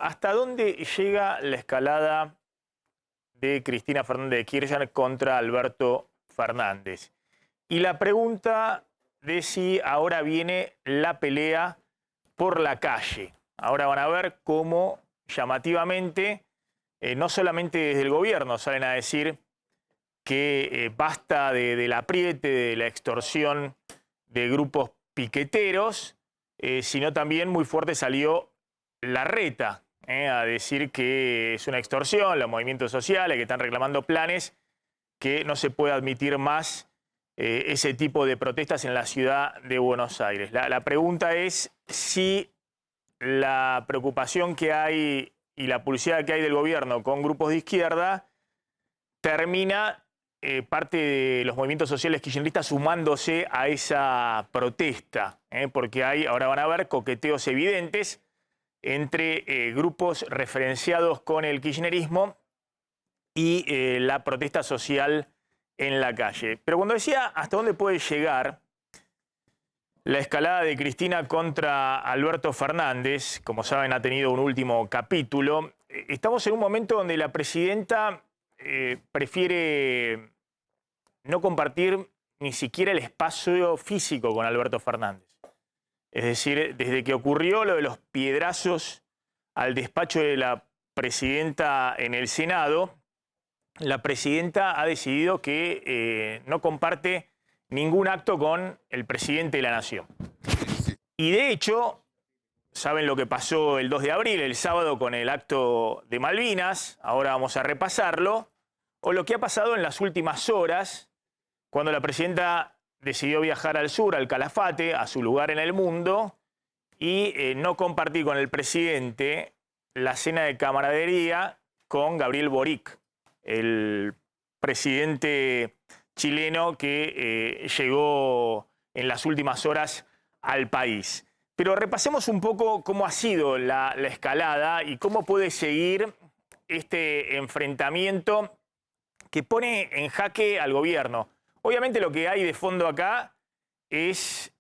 ¿Hasta dónde llega la escalada de Cristina Fernández de Kirchner contra Alberto Fernández? Y la pregunta de si ahora viene la pelea por la calle. Ahora van a ver cómo llamativamente, no solamente desde el gobierno salen a decir que basta del apriete, de la extorsión de grupos piqueteros, sino también muy fuerte salió Larreta a decir que es una extorsión, los movimientos sociales que están reclamando planes, que no se puede admitir más ese tipo de protestas en la ciudad de Buenos Aires. La pregunta es si la preocupación que hay y la publicidad que hay del gobierno con grupos de izquierda termina parte de los movimientos sociales kirchneristas sumándose a esa protesta, porque hay, ahora van a ver, coqueteos evidentes entre grupos referenciados con el kirchnerismo y la protesta social en la calle. Pero cuando decía hasta dónde puede llegar la escalada de Cristina contra Alberto Fernández, como saben ha tenido un último capítulo, estamos en un momento donde la presidenta prefiere no compartir ni siquiera el espacio físico con Alberto Fernández. Es decir, desde que ocurrió lo de los piedrazos al despacho de la presidenta en el Senado, la presidenta ha decidido que no comparte ningún acto con el presidente de la Nación. Y de hecho, saben lo que pasó el 2 de abril, el sábado, con el acto de Malvinas, ahora vamos a repasarlo, o lo que ha pasado en las últimas horas, cuando la presidenta decidió viajar al sur, al Calafate, a su lugar en el mundo, y no compartir con el presidente la cena de camaradería con Gabriel Boric, el presidente chileno que llegó en las últimas horas al país. Pero repasemos un poco cómo ha sido la escalada y cómo puede seguir este enfrentamiento que pone en jaque al gobierno. Obviamente lo que hay de fondo acá es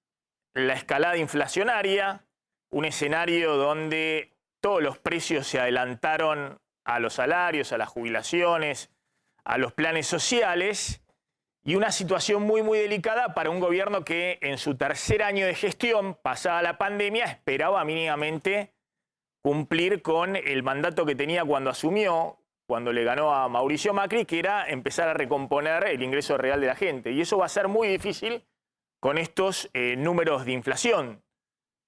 la escalada inflacionaria, un escenario donde todos los precios se adelantaron a los salarios, a las jubilaciones, a los planes sociales, y una situación muy, muy delicada para un gobierno que en su tercer año de gestión, pasada la pandemia, esperaba mínimamente cumplir con el mandato que tenía cuando asumió, cuando le ganó a Mauricio Macri, que era empezar a recomponer el ingreso real de la gente. Y eso va a ser muy difícil con estos números de inflación,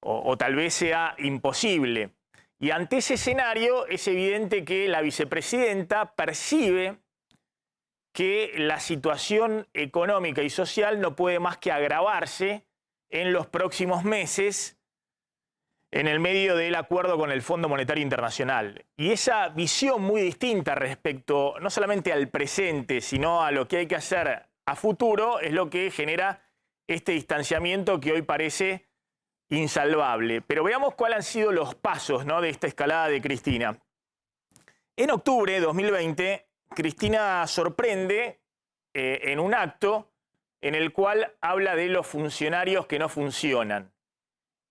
o tal vez sea imposible. Y ante ese escenario es evidente que la vicepresidenta percibe que la situación económica y social no puede más que agravarse en los próximos meses en el medio del acuerdo con el Fondo Monetario Internacional. Y esa visión muy distinta respecto no solamente al presente, sino a lo que hay que hacer a futuro, es lo que genera este distanciamiento que hoy parece insalvable. Pero veamos cuáles han sido los pasos, ¿no?, de esta escalada de Cristina. En octubre de 2020, Cristina sorprende en un acto en el cual habla de los funcionarios que no funcionan.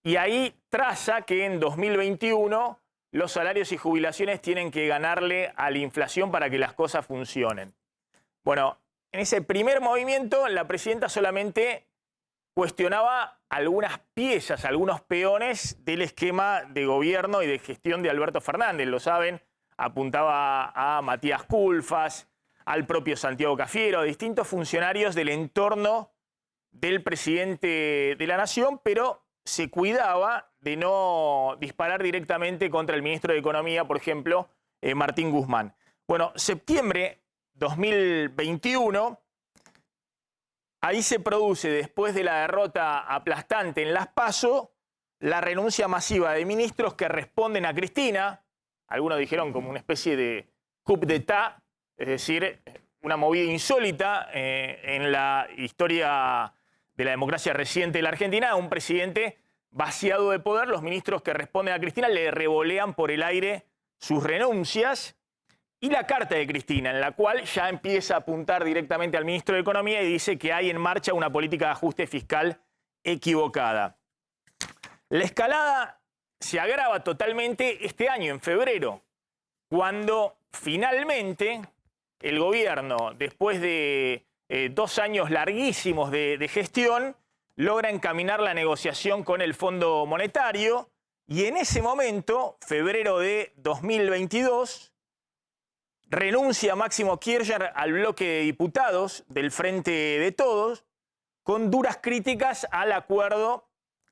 Y ahí traza que en 2021 los salarios y jubilaciones tienen que ganarle a la inflación para que las cosas funcionen. Bueno, en ese primer movimiento la presidenta solamente cuestionaba algunas piezas, algunos peones del esquema de gobierno y de gestión de Alberto Fernández. Lo saben, apuntaba a Matías Culfas, al propio Santiago Cafiero, a distintos funcionarios del entorno del presidente de la Nación, pero se cuidaba de no disparar directamente contra el ministro de Economía, por ejemplo, Martín Guzmán. Bueno, septiembre 2021, ahí se produce, después de la derrota aplastante en las PASO, la renuncia masiva de ministros que responden a Cristina. Algunos dijeron como una especie de coup d'état, es decir, una movida insólita en la historia de la democracia reciente de la Argentina. Un presidente vaciado de poder, los ministros que responden a Cristina le revolean por el aire sus renuncias. Y la carta de Cristina, en la cual ya empieza a apuntar directamente al ministro de Economía y dice que hay en marcha una política de ajuste fiscal equivocada. La escalada se agrava totalmente este año, en febrero, cuando finalmente el gobierno, después de 2 años larguísimos de gestión, logra encaminar la negociación con el Fondo Monetario y en ese momento, febrero de 2022, renuncia Máximo Kirchner al bloque de diputados del Frente de Todos con duras críticas al acuerdo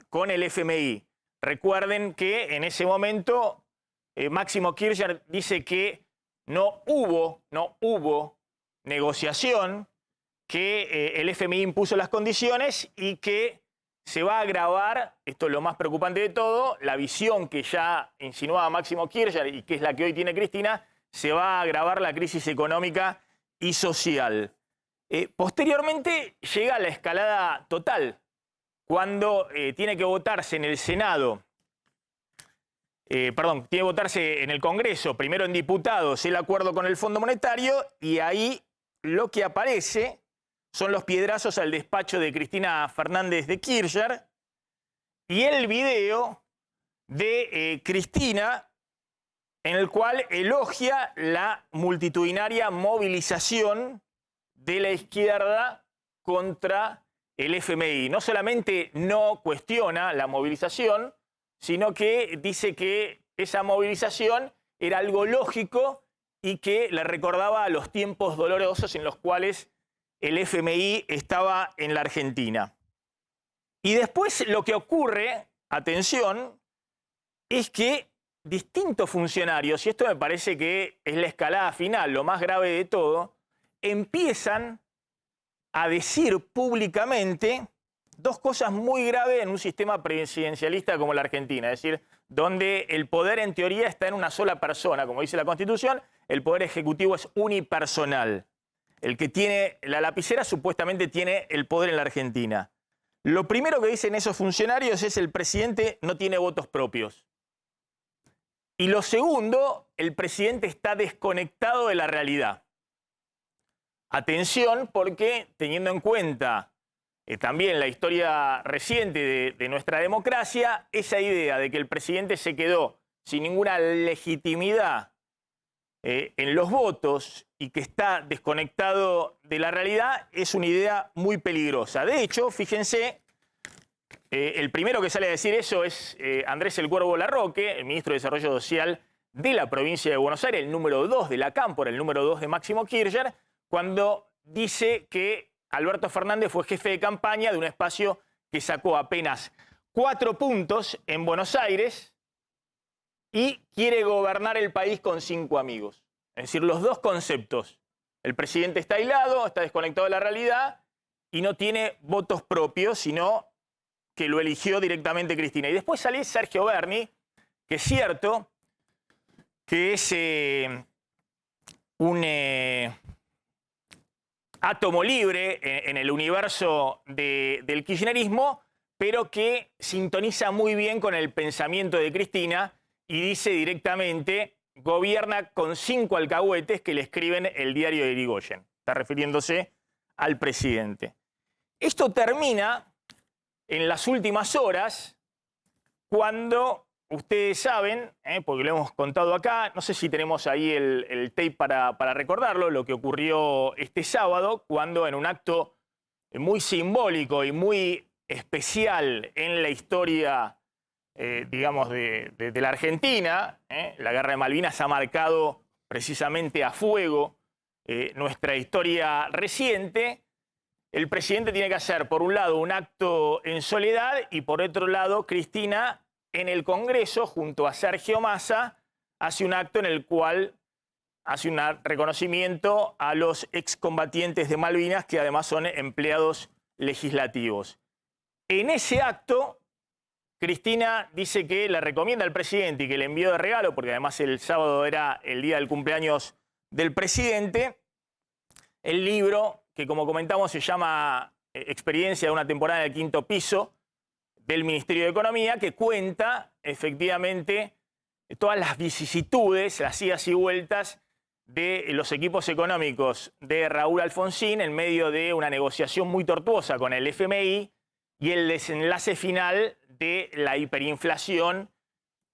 con el FMI. Recuerden que en ese momento Máximo Kirchner dice que no hubo negociación, que el FMI impuso las condiciones y que se va a agravar, esto es lo más preocupante de todo, la visión que ya insinuaba Máximo Kirchner y que es la que hoy tiene Cristina, se va a agravar la crisis económica y social. Posteriormente llega la escalada total, cuando tiene que votarse en el Senado, tiene que votarse en el Congreso, primero en diputados, el acuerdo con el Fondo Monetario, y ahí lo que aparece son los piedrazos al despacho de Cristina Fernández de Kirchner y el video de Cristina en el cual elogia la multitudinaria movilización de la izquierda contra el FMI. No solamente no cuestiona la movilización, sino que dice que esa movilización era algo lógico y que le recordaba a los tiempos dolorosos en los cuales el FMI estaba en la Argentina. Y después lo que ocurre, atención, es que distintos funcionarios, y esto me parece que es la escalada final, lo más grave de todo, empiezan a decir públicamente dos cosas muy graves en un sistema presidencialista como la Argentina, es decir, donde el poder en teoría está en una sola persona, como dice la Constitución, el poder ejecutivo es unipersonal. El que tiene la lapicera supuestamente tiene el poder en la Argentina. Lo primero que dicen esos funcionarios es el presidente no tiene votos propios. Y lo segundo, el presidente está desconectado de la realidad. Atención, porque teniendo en cuenta también la historia reciente de nuestra democracia, esa idea de que el presidente se quedó sin ninguna legitimidad en los votos y que está desconectado de la realidad es una idea muy peligrosa. De hecho, fíjense, el primero que sale a decir eso es Andrés El Cuervo Larroque, el ministro de Desarrollo Social de la provincia de Buenos Aires, el número 2 de la Cámpora, el número 2 de Máximo Kirchner, cuando dice que Alberto Fernández fue jefe de campaña de un espacio que sacó apenas 4 puntos en Buenos Aires y quiere gobernar el país con 5 amigos. Es decir, los dos conceptos. El presidente está aislado, está desconectado de la realidad y no tiene votos propios, sino que lo eligió directamente Cristina. Y después sale Sergio Berni, que es cierto que es un átomo libre en el universo del kirchnerismo, pero que sintoniza muy bien con el pensamiento de Cristina y dice directamente, gobierna con 5 alcahuetes que le escriben el diario de Irigoyen. Está refiriéndose al presidente. Esto termina en las últimas horas, cuando ustedes saben, porque lo hemos contado acá, no sé si tenemos ahí el tape para recordarlo, lo que ocurrió este sábado, cuando en un acto muy simbólico y muy especial en la historia, digamos, de la Argentina, la Guerra de Malvinas ha marcado precisamente a fuego nuestra historia reciente. El presidente tiene que hacer, por un lado, un acto en soledad y, por otro lado, Cristina, en el Congreso, junto a Sergio Massa, hace un acto en el cual hace un reconocimiento a los excombatientes de Malvinas, que además son empleados legislativos. En ese acto, Cristina dice que le recomienda al presidente y que le envió de regalo, porque además el sábado era el día del cumpleaños del presidente, el libro que, como comentamos, se llama Experiencia de una temporada del quinto piso del Ministerio de Economía, que cuenta efectivamente todas las vicisitudes, las idas y vueltas de los equipos económicos de Raúl Alfonsín en medio de una negociación muy tortuosa con el FMI y el desenlace final de la hiperinflación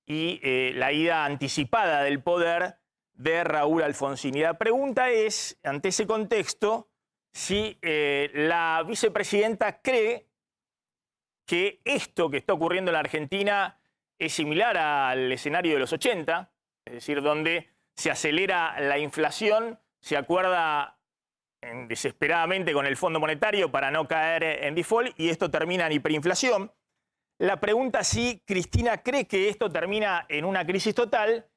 y la ida anticipada del poder de Raúl Alfonsín. Y la pregunta es, ante ese contexto, si la vicepresidenta cree que esto que está ocurriendo en la Argentina es similar al escenario de los 80, es decir, donde se acelera la inflación, se acuerda desesperadamente con el Fondo Monetario para no caer en default y esto termina en hiperinflación. La pregunta es si Cristina cree que esto termina en una crisis total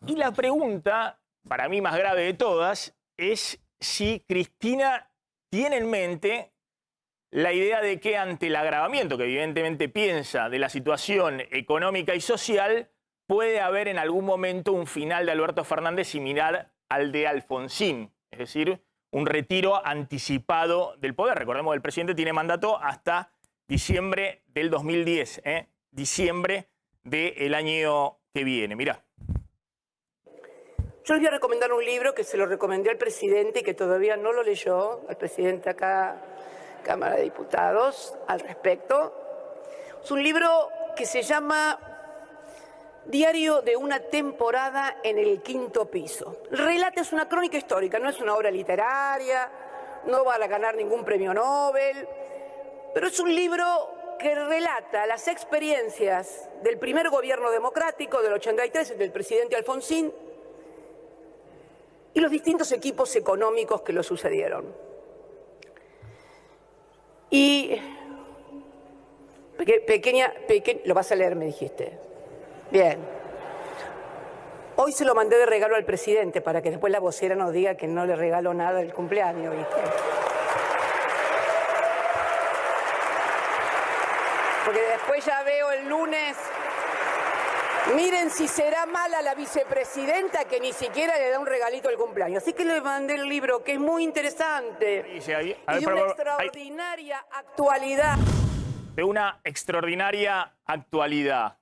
y la pregunta, para mí más grave de todas, es si Cristina tiene en mente la idea de que ante el agravamiento que evidentemente piensa de la situación económica y social, puede haber en algún momento un final de Alberto Fernández similar al de Alfonsín, es decir, un retiro anticipado del poder. Recordemos que el presidente tiene mandato hasta diciembre del 2010, diciembre del año que viene. Mirá. Yo les voy a recomendar un libro que se lo recomendé al presidente y que todavía no lo leyó, al presidente acá, Cámara de Diputados, al respecto. Es un libro que se llama Diario de una temporada en el quinto piso. El relato es una crónica histórica, no es una obra literaria, no va a ganar ningún premio Nobel, pero es un libro que relata las experiencias del primer gobierno democrático del 83, del presidente Alfonsín, y los distintos equipos económicos que lo sucedieron. Y lo vas a leer, me dijiste. Bien. Hoy se lo mandé de regalo al presidente para que después la vocera nos diga que no le regaló nada del cumpleaños, ¿viste? Porque después ya veo el lunes. Miren si será mala la vicepresidenta que ni siquiera le da un regalito al cumpleaños. Así que le mandé el libro, que es muy interesante. Y una extraordinaria actualidad. De una extraordinaria actualidad.